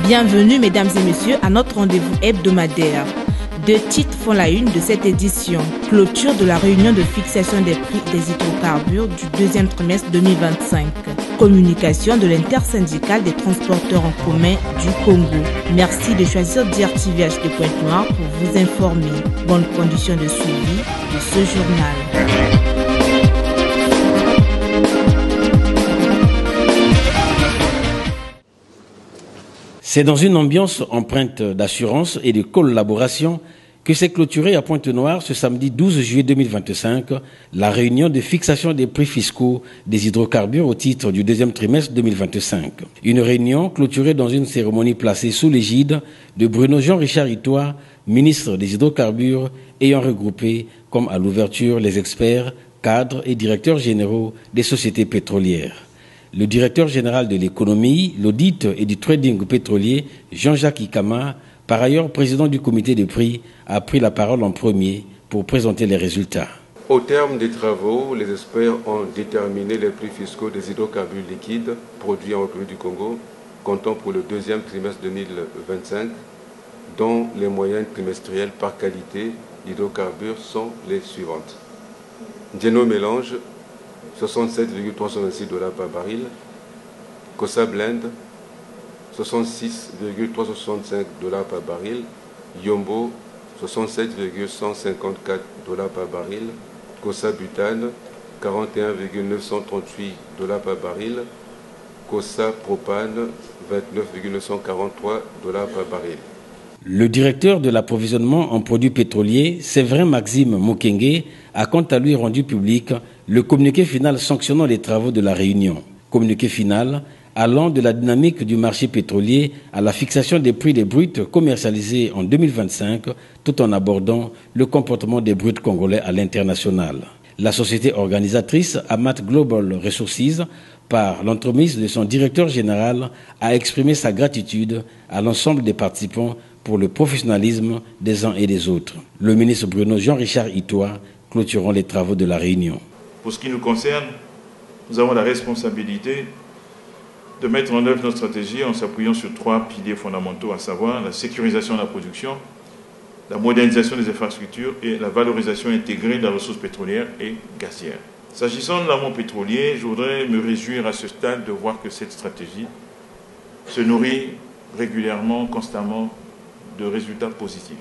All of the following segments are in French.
Bienvenue mesdames et messieurs à notre rendez-vous hebdomadaire. Deux titres font la une de cette édition. Clôture de la réunion de fixation des prix des hydrocarbures du deuxième trimestre 2025. Communication de l'intersyndicale des transporteurs en commun du Congo. Merci de choisir DRTVH de Pointe-Noire pour vous informer. Bonnes conditions de suivi de ce journal. C'est dans une ambiance empreinte d'assurance et de collaboration que s'est clôturée à Pointe-Noire ce samedi 12 juillet 2025 la réunion de fixation des prix fiscaux des hydrocarbures au titre du deuxième trimestre 2025. Une réunion clôturée dans une cérémonie placée sous l'égide de Bruno Jean-Richard Itoa, ministre des hydrocarbures, ayant regroupé, comme à l'ouverture, les experts, cadres et directeurs généraux des sociétés pétrolières. Le directeur général de l'économie, l'audit et du trading pétrolier, Jean-Jacques Ikama, par ailleurs président du comité des prix, a pris la parole en premier pour présenter les résultats. Au terme des travaux, les experts ont déterminé les prix fiscaux des hydrocarbures liquides produits en République du Congo, comptant pour le deuxième trimestre 2025, dont les moyennes trimestrielles par qualité d'hydrocarbures sont les suivantes. Geno Mélange, 67,326 $ par baril, Kosa Blend, 66,365 $ par baril, Yombo, 67,154 $ par baril, Kosa Butane, 41,938 $ par baril, Kosa Propane, 29,943 $ par baril. Le directeur de l'approvisionnement en produits pétroliers, Séverin Maxime Mokenge, a quant à lui rendu public le communiqué final sanctionnant les travaux de la réunion. Communiqué final allant de la dynamique du marché pétrolier à la fixation des prix des bruts commercialisés en 2025, tout en abordant le comportement des bruts congolais à l'international. La société organisatrice, Amat Global Resources, par l'entremise de son directeur général, a exprimé sa gratitude à l'ensemble des participants pour le professionnalisme des uns et des autres. Le ministre Bruno Jean-Richard Itoa clôturant les travaux de la réunion. Pour ce qui nous concerne, nous avons la responsabilité de mettre en œuvre notre stratégie en s'appuyant sur trois piliers fondamentaux, à savoir la sécurisation de la production, la modernisation des infrastructures et la valorisation intégrée de la ressource pétrolière et gazière. S'agissant de l'amont pétrolier, je voudrais me réjouir à ce stade de voir que cette stratégie se nourrit régulièrement, constamment de résultats positifs.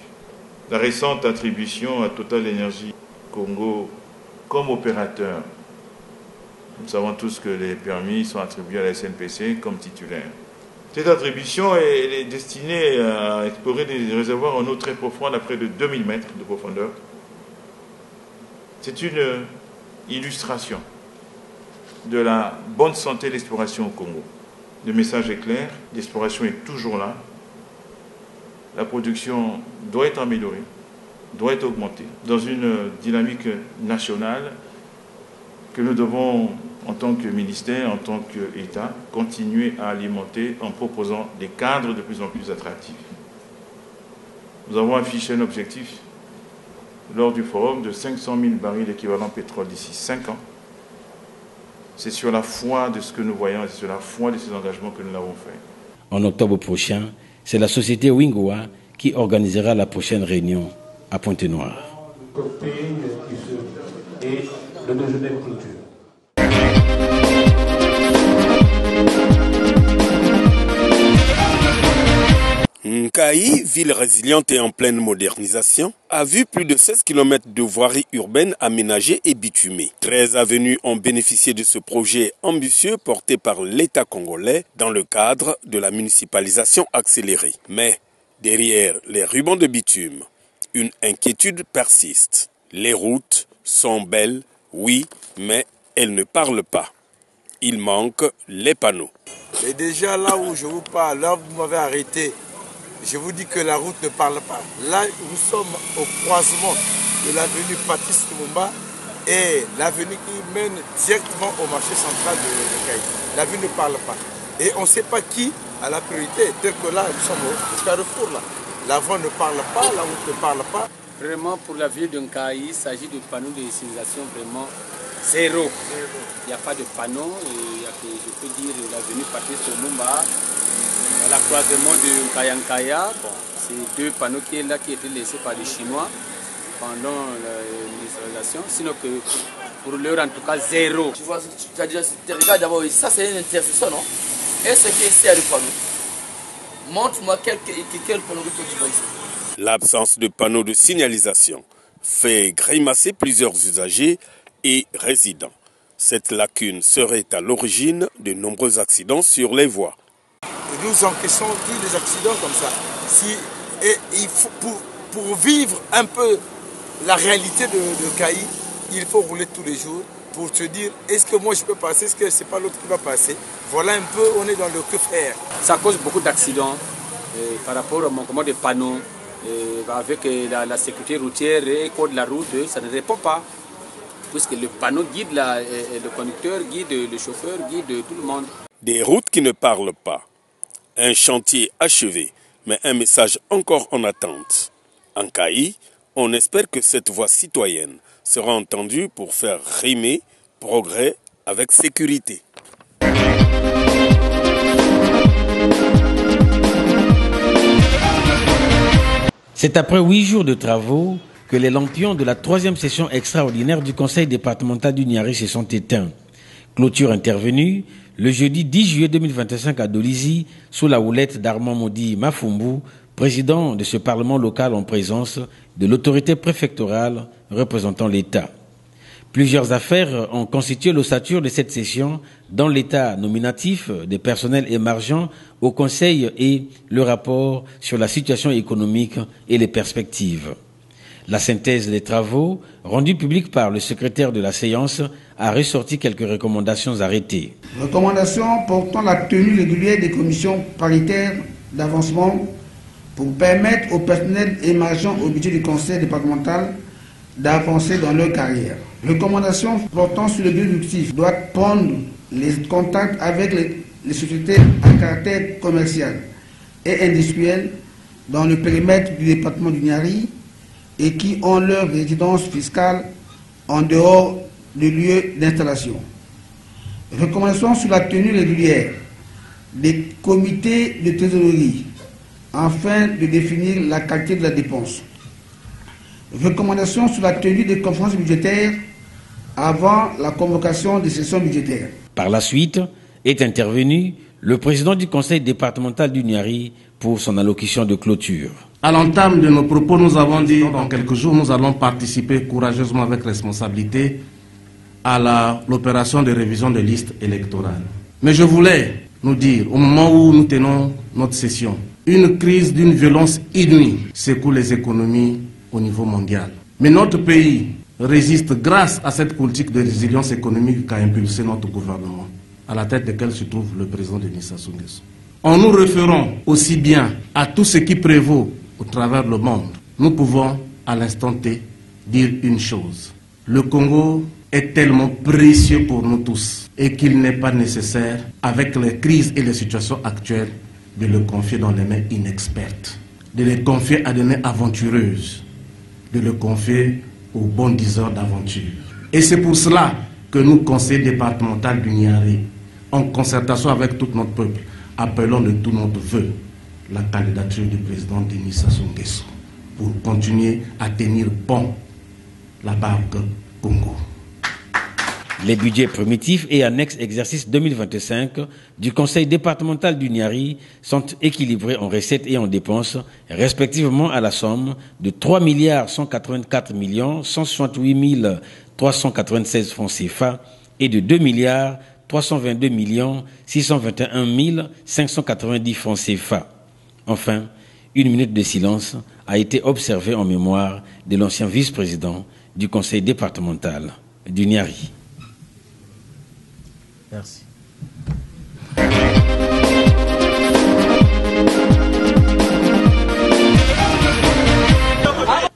La récente attribution à Total Energy Congo comme opérateur, nous savons tous que les permis sont attribués à la SNPC comme titulaire. Cette attribution est destinée à explorer des réservoirs en eau très profonde à près de 2000 mètres de profondeur. C'est une illustration de la bonne santé de l'exploration au Congo. Le message est clair, l'exploration est toujours là. La production doit être améliorée, doit être augmentée dans une dynamique nationale que nous devons, en tant que ministère, en tant qu'État, continuer à alimenter en proposant des cadres de plus en plus attractifs. Nous avons affiché un objectif lors du forum de 500 000 barils d'équivalent pétrole d'ici 5 ans. C'est sur la foi de ce que nous voyons et c'est sur la foi de ces engagements que nous l'avons fait. En octobre prochain, c'est la société Wingoa qui organisera la prochaine réunion à Pointe-Noire. Et le déjeuner de clôture. Nkaï, ville résiliente et en pleine modernisation, a vu plus de 16 km de voirie urbaine aménagée et bitumée. 13 avenues ont bénéficié de ce projet ambitieux porté par l'État congolais dans le cadre de la municipalisation accélérée. Mais derrière les rubans de bitume, une inquiétude persiste. Les routes sont belles, oui, mais elles ne parlent pas. Il manque les panneaux. Et déjà là où je vous parle, là vous m'avez arrêté. Je vous dis que la route ne parle pas. Là, nous sommes au croisement de l'avenue Patrice Lumumba et l'avenue qui mène directement au marché central de Nkaï. L'avenue ne parle pas. Et on ne sait pas qui a la priorité. Tel que là, nous sommes au carrefour. La voie ne parle pas, la route ne parle pas. Vraiment, pour la ville de Nkaï, il s'agit de panneaux de signalisation vraiment zéro. Il n'y a pas de panneaux. Je peux dire l'avenue Patrice Lumumba. À la croisement de Kayankaya, bon, c'est 2 panneaux qui étaient laissés par les Chinois pendant l'industrialisation, sinon que pour l'heure en tout cas 0. Tu vois, tu regardes d'abord, ça c'est une intersection, non? Est-ce que c'est à le panneau? Montre-moi quel panneau que tu vois ici. L'absence de panneaux de signalisation fait grimacer plusieurs usagers et résidents. Cette lacune serait à l'origine de nombreux accidents sur les voies. Nous encaissons tous les accidents comme ça. Et il faut, pour vivre un peu la réalité de Kayi, il faut rouler tous les jours pour se dire, est-ce que moi je peux passer, est-ce que ce n'est pas l'autre qui va passer? Voilà un peu, on est dans le que faire. Ça cause beaucoup d'accidents par rapport au manquement des panneaux. Avec la sécurité routière et code de la route, ça ne répond pas. Puisque le panneau guide le conducteur, guide le chauffeur, guide tout le monde. Des routes qui ne parlent pas. Un chantier achevé, mais un message encore en attente. En Kayi, on espère que cette voix citoyenne sera entendue pour faire rimer progrès avec sécurité. C'est après 8 jours de travaux que les lampions de la 3e session extraordinaire du Conseil départemental du Niari se sont éteints. Clôture intervenue le jeudi 10 juillet 2025 à Dolizy, sous la houlette d'Armand Modi Mafumbu, président de ce parlement local en présence de l'autorité préfectorale représentant l'État. Plusieurs affaires ont constitué l'ossature de cette session, dans l'état nominatif des personnels émergents au Conseil et le rapport sur la situation économique et les perspectives. La synthèse des travaux, rendue publique par le secrétaire de la séance, a ressorti quelques recommandations arrêtées. Recommandations portant la tenue régulière des commissions paritaires d'avancement pour permettre aux personnels émergents au budget du conseil départemental d'avancer dans leur carrière. Recommandations portant sur le exécutif doit prendre les contacts avec les sociétés à caractère commercial et industriel dans le périmètre du département du Niari et qui ont leur résidence fiscale en dehors du lieu d'installation. Recommandations sur la tenue régulière des comités de trésorerie afin de définir la qualité de la dépense. Recommandations sur la tenue des conférences budgétaires avant la convocation des sessions budgétaires. Par la suite est intervenu le président du conseil départemental du Niari pour son allocution de clôture. À l'entame de nos propos, nous avons dit dans quelques jours, nous allons participer courageusement avec responsabilité à l'opération de révision des listes électorales. Mais je voulais nous dire, au moment où nous tenons notre session, une crise d'une violence inouïe secoue les économies au niveau mondial. Mais notre pays résiste grâce à cette politique de résilience économique qu'a impulsé notre gouvernement, à la tête desquels se trouve le président Denis Sassou Nguesso. En nous référant aussi bien à tout ce qui prévaut au travers le monde, nous pouvons à l'instant T dire une chose. Le Congo est tellement précieux pour nous tous et qu'il n'est pas nécessaire, avec les crises et les situations actuelles, de le confier dans les mains inexpertes, de le confier à des mains aventureuses, de le confier aux bons diseurs d'aventure. Et c'est pour cela que nous, conseil départemental du Niari, en concertation avec tout notre peuple, appelons de tout notre vœu la candidature du président Denis Sassou Nguesso pour continuer à tenir bon la barque Congo. Les budgets primitifs et annexes exercice 2025 du conseil départemental du Niari sont équilibrés en recettes et en dépenses, respectivement à la somme de 3 184 168 396 francs CFA et de 2 322 621 590 francs CFA. Enfin, une minute de silence a été observée en mémoire de l'ancien vice-président du conseil départemental du Niari. Merci.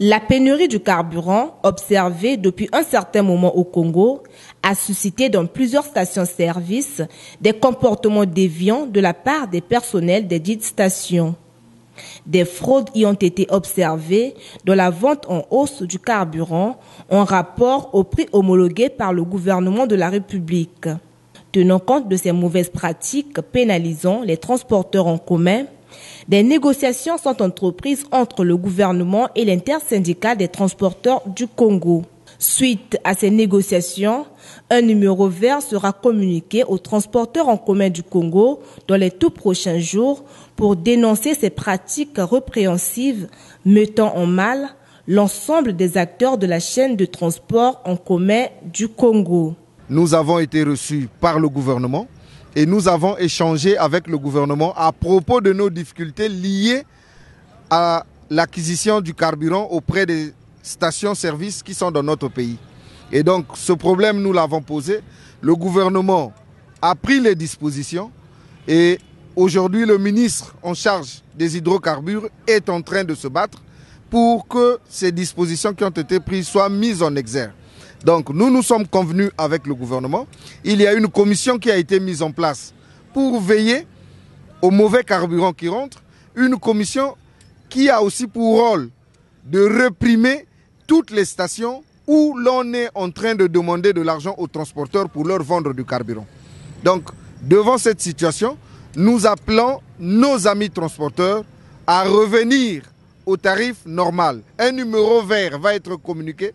La pénurie du carburant, observée depuis un certain moment au Congo, a suscité dans plusieurs stations-service des comportements déviants de la part des personnels des dites stations. Des fraudes y ont été observées dans la vente en hausse du carburant en rapport au prix homologué par le gouvernement de la République. Tenant compte de ces mauvaises pratiques pénalisant les transporteurs en commun, des négociations sont entreprises entre le gouvernement et l'intersyndicale des transporteurs du Congo. Suite à ces négociations, un numéro vert sera communiqué aux transporteurs en commun du Congo dans les tout prochains jours pour dénoncer ces pratiques répréhensibles mettant en mal l'ensemble des acteurs de la chaîne de transport en commun du Congo. Nous avons été reçus par le gouvernement et nous avons échangé avec le gouvernement à propos de nos difficultés liées à l'acquisition du carburant auprès des stations-service qui sont dans notre pays. Et donc ce problème, nous l'avons posé. Le gouvernement a pris les dispositions et aujourd'hui le ministre en charge des hydrocarbures est en train de se battre pour que ces dispositions qui ont été prises soient mises en exergue. Donc nous sommes convenus avec le gouvernement. Il y a une commission qui a été mise en place pour veiller aux mauvais carburants qui rentrent. Une commission qui a aussi pour rôle de réprimer toutes les stations où l'on est en train de demander de l'argent aux transporteurs pour leur vendre du carburant. Donc devant cette situation, nous appelons nos amis transporteurs à revenir au tarif normal. Un numéro vert va être communiqué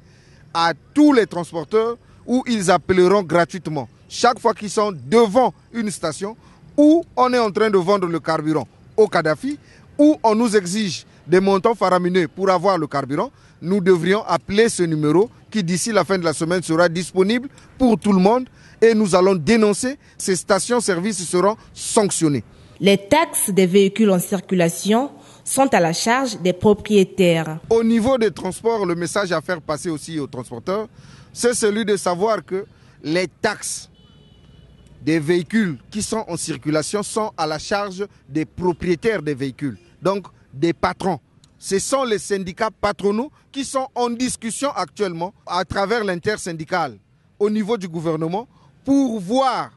à tous les transporteurs où ils appelleront gratuitement chaque fois qu'ils sont devant une station où on est en train de vendre le carburant au Kadhafi, où on nous exige des montants faramineux pour avoir le carburant. Nous devrions appeler ce numéro qui d'ici la fin de la semaine sera disponible pour tout le monde et nous allons dénoncer. Ces stations-service seront sanctionnées. Les taxes des véhicules en circulation sont à la charge des propriétaires. Au niveau des transports, le message à faire passer aussi aux transporteurs, c'est celui de savoir que les taxes des véhicules qui sont en circulation sont à la charge des propriétaires des véhicules, donc des patrons. Ce sont les syndicats patronaux qui sont en discussion actuellement à travers l'intersyndicale au niveau du gouvernement pour voir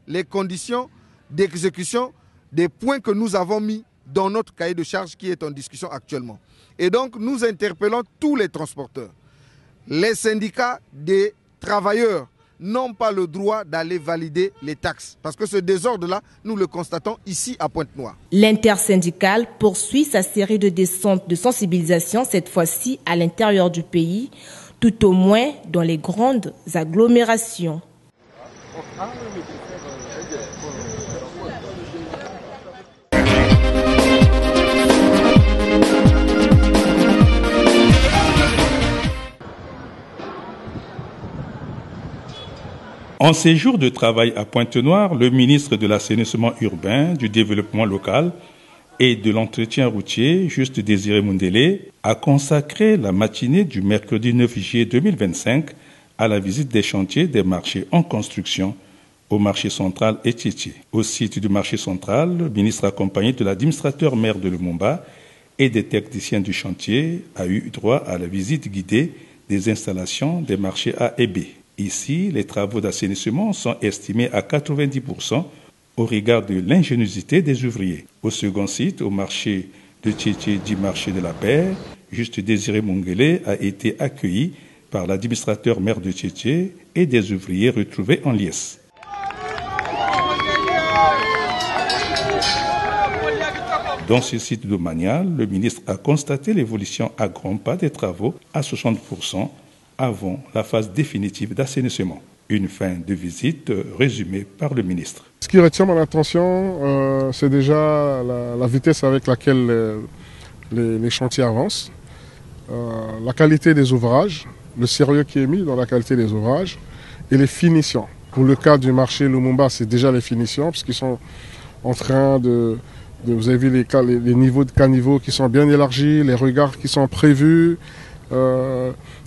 les conditions d'exécution des points que nous avons mis dans notre cahier de charges qui est en discussion actuellement. Et donc nous interpellons tous les transporteurs. Les syndicats des travailleurs n'ont pas le droit d'aller valider les taxes. Parce que ce désordre-là, nous le constatons ici à Pointe-Noire. L'intersyndicale poursuit sa série de descentes de sensibilisation, cette fois-ci à l'intérieur du pays, tout au moins dans les grandes agglomérations. En séjour de travail à Pointe-Noire, le ministre de l'Assainissement urbain, du développement local et de l'entretien routier, Juste Désiré Mundele, a consacré la matinée du mercredi 9 juillet 2025 à la visite des chantiers des marchés en construction au marché central Etchétché. Au site du marché central, le ministre accompagné de l'administrateur maire de Lumumba et des techniciens du chantier a eu droit à la visite guidée des installations des marchés A et B. Ici, les travaux d'assainissement sont estimés à 90% au regard de l'ingéniosité des ouvriers. Au second site, au marché de Tchétché, dit marché de la paix, Juste Désiré Mundele a été accueilli par l'administrateur maire de Tchétché et des ouvriers retrouvés en liesse. Dans ce site domanial, le ministre a constaté l'évolution à grands pas des travaux à 60% avant la phase définitive d'assainissement. Une fin de visite résumée par le ministre. Ce qui retient mon attention, c'est déjà la vitesse avec laquelle les chantiers avancent, la qualité des ouvrages, le sérieux qui est mis dans la qualité des ouvrages et les finitions. Pour le cas du marché Lumumba, c'est déjà les finitions, puisqu'ils sont en train vous avez vu les niveaux de caniveaux qui sont bien élargis, les regards qui sont prévus,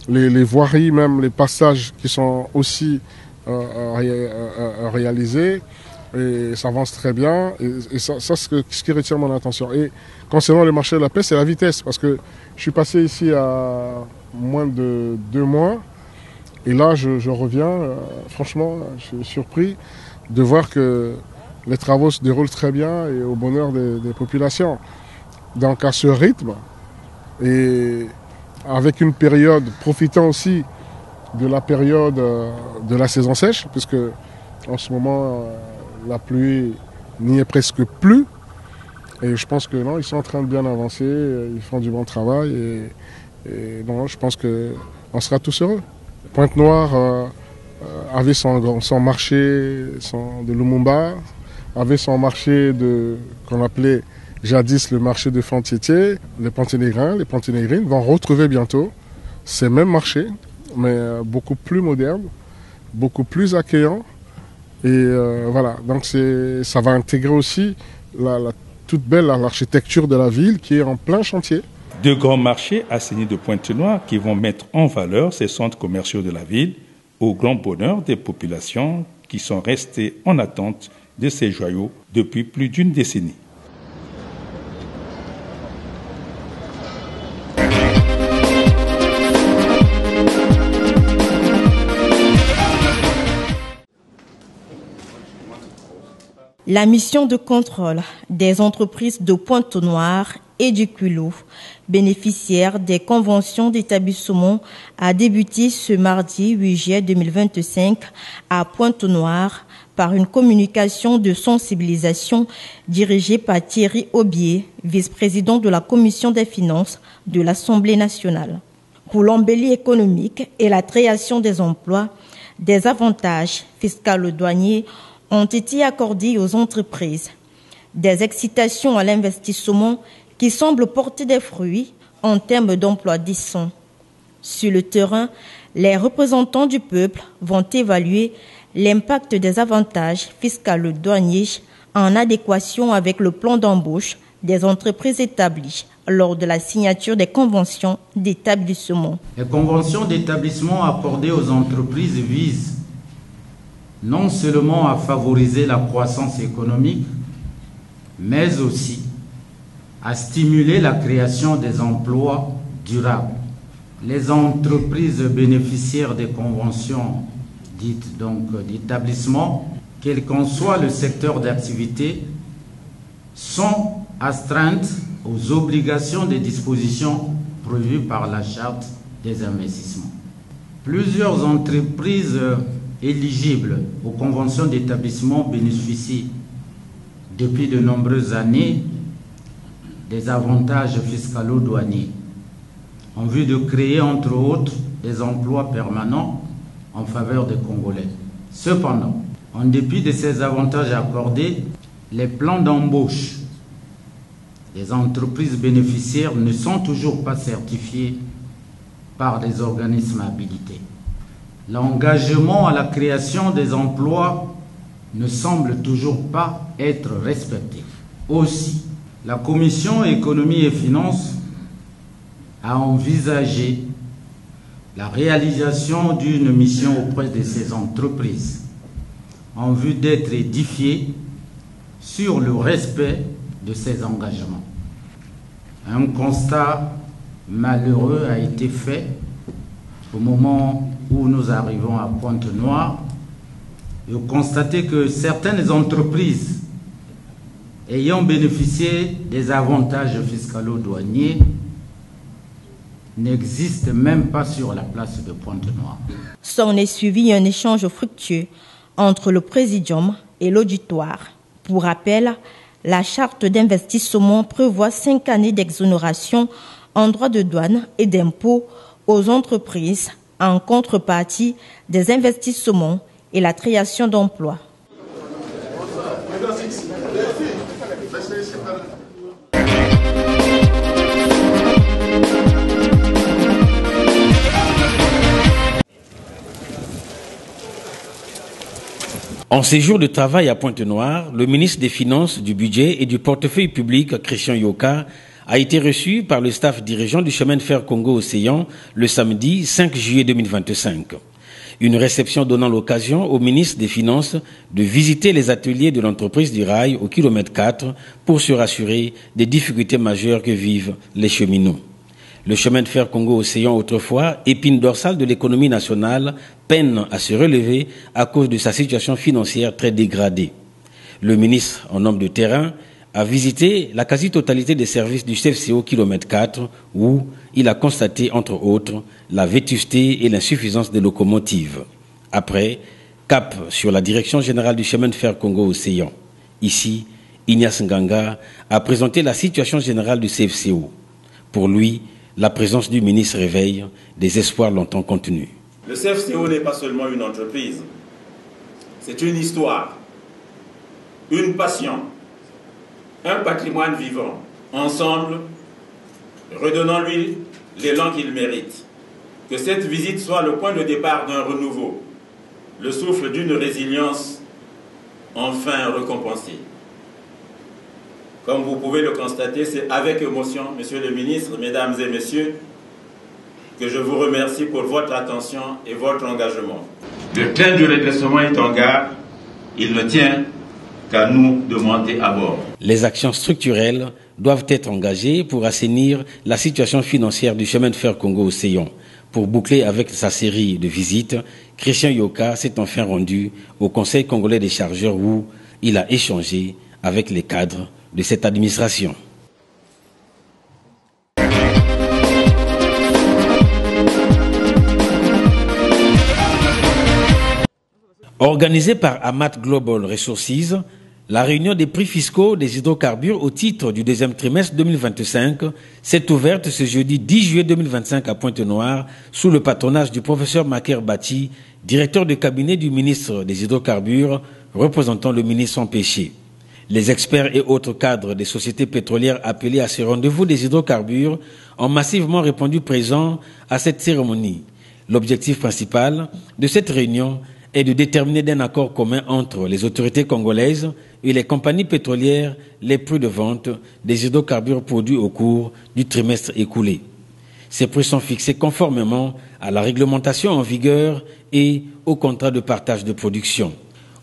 les voiries, même les passages qui sont aussi réalisés, et ça avance très bien, et ça c'est ce qui retient mon attention. Et concernant le marché de la paix, c'est la vitesse, parce que je suis passé ici à moins de 2 mois, et là je reviens, franchement je suis surpris de voir que les travaux se déroulent très bien et au bonheur des populations. Donc à ce rythme, et avec une période, profitant aussi de la période de la saison sèche, puisque En ce moment, la pluie n'y est presque plus. Et je pense que non, ils sont en train de bien avancer, ils font du bon travail. Et non, je pense qu'on sera tous heureux. Pointe-Noire avait son marché de Lumumba, avait son marché qu'on appelait jadis le marché de Fontietier. Les Ponténégrins, les Ponténégrines vont retrouver bientôt ces mêmes marchés, mais beaucoup plus modernes, beaucoup plus accueillants. Et voilà, donc ça va intégrer aussi toute belle l'architecture de la ville qui est en plein chantier. De grands marchés assignés de Pointe-Noire qui vont mettre en valeur ces centres commerciaux de la ville au grand bonheur des populations qui sont restées en attente de ces joyaux depuis plus d'une décennie. La mission de contrôle des entreprises de Pointe-Noire et du Culot, bénéficiaires des conventions d'établissement, a débuté ce mardi 8 juillet 2025 à Pointe-Noire par une communication de sensibilisation dirigée par Thierry Aubier, vice-président de la Commission des finances de l'Assemblée nationale. Pour l'embellie économique et la création des emplois, des avantages fiscaux douaniers ont été accordés aux entreprises. Des excitations à l'investissement qui semblent porter des fruits en termes d'emplois décents. Sur le terrain, les représentants du peuple vont évaluer l'impact des avantages fiscaux douaniers en adéquation avec le plan d'embauche des entreprises établies lors de la signature des conventions d'établissement. Les conventions d'établissement accordées aux entreprises visent non seulement à favoriser la croissance économique, mais aussi à stimuler la création des emplois durables. Les entreprises bénéficiaires des conventions dites donc d'établissement, quel qu'en soit le secteur d'activité, sont astreintes aux obligations des dispositions prévues par la Charte des investissements. Plusieurs entreprises éligibles aux conventions d'établissement bénéficient depuis de nombreuses années des avantages fiscaux douaniers en vue de créer entre autres des emplois permanents en faveur des Congolais. Cependant, en dépit de ces avantages accordés, les plans d'embauche des entreprises bénéficiaires ne sont toujours pas certifiés par des organismes habilités. L'engagement à la création des emplois ne semble toujours pas être respecté. Aussi, la Commission économie et finances a envisagé la réalisation d'une mission auprès de ces entreprises en vue d'être édifiées sur le respect de ces engagements. Un constat malheureux a été fait au moment où nous arrivons à Pointe-Noire et constater que certaines entreprises ayant bénéficié des avantages fiscaux douaniers n'existent même pas sur la place de Pointe-Noire. S'en est suivi un échange fructueux entre le présidium et l'auditoire. Pour rappel, la charte d'investissement prévoit 5 années d'exonération en droits de douane et d'impôts aux entreprises en contrepartie des investissements et la création d'emplois. En séjour de travail à Pointe-Noire, le ministre des Finances, du Budget et du Portefeuille public, Christian Yoka, a été reçu par le staff dirigeant du chemin de fer Congo-Océan le samedi 5 juillet 2025. Une réception donnant l'occasion au ministre des Finances de visiter les ateliers de l'entreprise du rail au kilomètre 4 pour se rassurer des difficultés majeures que vivent les cheminots. Le chemin de fer Congo-Océan, autrefois épine dorsale de l'économie nationale, peine à se relever à cause de sa situation financière très dégradée. Le ministre, en homme de terrain, a visité la quasi-totalité des services du CFCO kilomètre 4 où il a constaté, entre autres, la vétusté et l'insuffisance des locomotives. Après Cap sur la direction générale du chemin de fer Congo-Océan. Ici, Ignace Nganga a présenté la situation générale du CFCO. Pour lui, la présence du ministre réveille des espoirs longtemps contenus. Le CFCO n'est pas seulement une entreprise, c'est une histoire, une passion, un patrimoine vivant. Ensemble, redonnons-lui l'élan qu'il mérite. Que cette visite soit le point de départ d'un renouveau, le souffle d'une résilience enfin récompensée. Comme vous pouvez le constater, c'est avec émotion, Monsieur le ministre, Mesdames et Messieurs, que je vous remercie pour votre attention et votre engagement. Le train du redressement est en gare, il ne tient qu'à nous de monter à bord. Les actions structurelles doivent être engagées pour assainir la situation financière du chemin de fer Congo-Océan. Pour boucler avec sa série de visites, Christian Yoka s'est enfin rendu au Conseil congolais des chargeurs où il a échangé avec les cadres de cette administration. Organisée par Amat Global Resources, la réunion des prix fiscaux des hydrocarbures au titre du deuxième trimestre 2025 s'est ouverte ce jeudi 10 juillet 2025 à Pointe-Noire sous le patronage du professeur Maker Bati, directeur de cabinet du ministre des hydrocarbures, représentant le ministre empêché. Les experts et autres cadres des sociétés pétrolières appelés à ce rendez-vous des hydrocarbures ont massivement répondu présents à cette cérémonie. L'objectif principal de cette réunion est de déterminer d'un accord commun entre les autorités congolaises et les compagnies pétrolières les prix de vente des hydrocarbures produits au cours du trimestre écoulé. Ces prix sont fixés conformément à la réglementation en vigueur et au contrat de partage de production.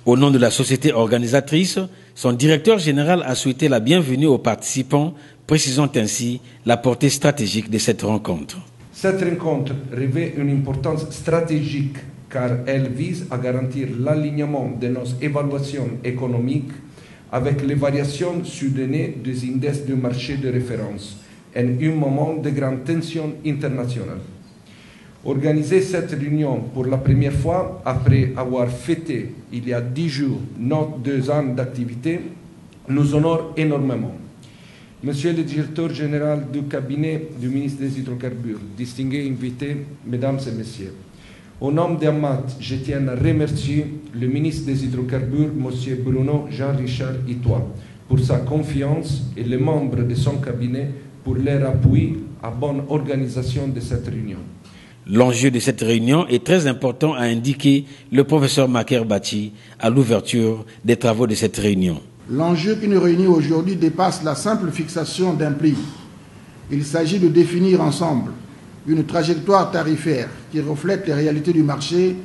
Au nom de la société organisatrice, son directeur général a souhaité la bienvenue aux participants, précisant ainsi la portée stratégique de cette rencontre. Cette rencontre revêt une importance stratégique car elle vise à garantir l'alignement de nos évaluations économiques avec les variations soudaines des indices de marché de référence en un moment de grande tension internationale. Organiser cette réunion pour la première fois après avoir fêté il y a 10 jours nos 2 ans d'activité nous honore énormément. Monsieur le directeur général du cabinet du ministre des Hydrocarbures, distingués invités, Mesdames et Messieurs, au nom d'Amat, je tiens à remercier le ministre des Hydrocarbures, M. Bruno Jean-Richard Itois, pour sa confiance et les membres de son cabinet pour leur appui à bonne organisation de cette réunion. L'enjeu de cette réunion est très important, a indiqué le professeur Maker Bati à l'ouverture des travaux de cette réunion. L'enjeu qui nous réunit aujourd'hui dépasse la simple fixation d'un prix. Il s'agit de définir ensemble une trajectoire tarifaire qui reflète les réalités du marché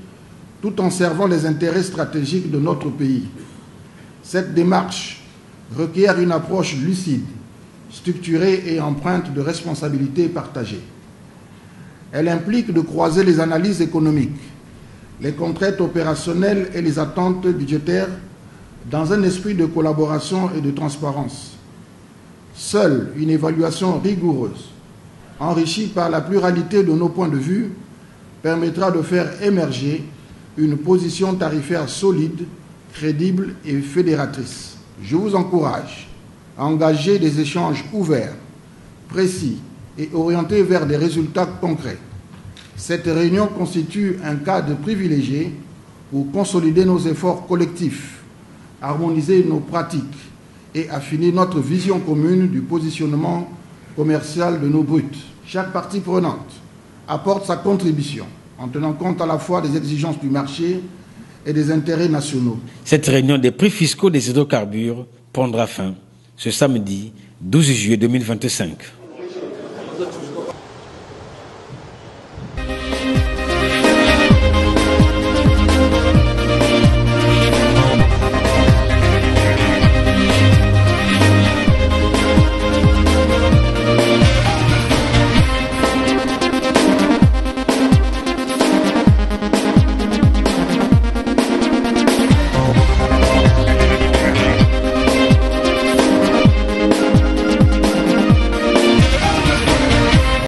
tout en servant les intérêts stratégiques de notre pays. Cette démarche requiert une approche lucide, structurée et empreinte de responsabilité partagée. Elle implique de croiser les analyses économiques, les contraintes opérationnelles et les attentes budgétaires dans un esprit de collaboration et de transparence. Seule une évaluation rigoureuse, enrichie par la pluralité de nos points de vue, permettra de faire émerger une position tarifaire solide, crédible et fédératrice. Je vous encourage à engager des échanges ouverts, précis et orientés vers des résultats concrets. Cette réunion constitue un cadre privilégié pour consolider nos efforts collectifs, harmoniser nos pratiques et affiner notre vision commune du positionnement commercial de nos bruts. Chaque partie prenante apporte sa contribution en tenant compte à la fois des exigences du marché et des intérêts nationaux. Cette réunion des prix fiscaux des hydrocarbures prendra fin ce samedi 12 juillet 2025.